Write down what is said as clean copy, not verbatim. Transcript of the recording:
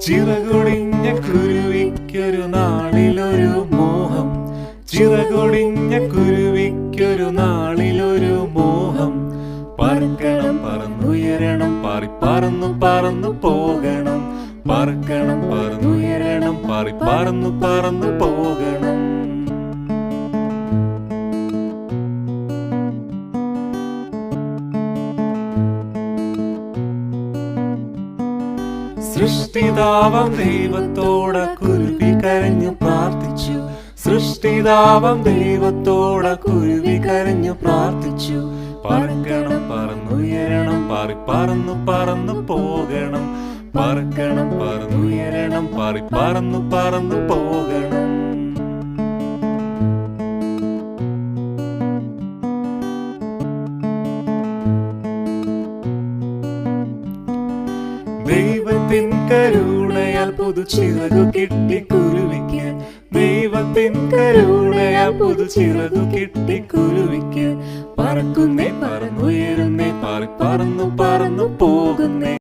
ചിറകൊടിഞ്ഞ കുരുവിക്കൊരു നാളിലൊരു മോഹം, ചിറകൊടിഞ്ഞ കുരുവിക്കൊരു നാളിലൊരു മോഹം. പറക്കണം പറന്നുയരണം, പാറി പറന്നു പറന്നു പോകണം. പറക്കണം പറന്നുയരണം, പാറി പറന്നു പറന്നു പോകണം. സൃഷ്ടിതാവം ദൈവത്തോട് കുരുവി കരഞ്ഞു പ്രാർത്ഥിച്ചു. സൃഷ്ടിതാവം ദൈവത്തോട് കുരുവി കരഞ്ഞു പ്രാർത്ഥിച്ചു. പറക്കണം പറന്നുയരണം, പാറി പറന്നു പറന്നു പോകണം. പറക്കണം പറന്നുയരണം, പാറി പറന്നു പറന്നു പോകണം. ദൈവത്തിൻ കരുണയാൽ പുതുചിറകു കിട്ടി കുരുവിക്ക്. ദൈവത്തിൻ കരുണയാൽ പുതുചിറകു കിട്ടി കുരുവിക്ക്. പറക്കുന്നേ പറന്നുയരുന്നേ, പാറി പറന്നു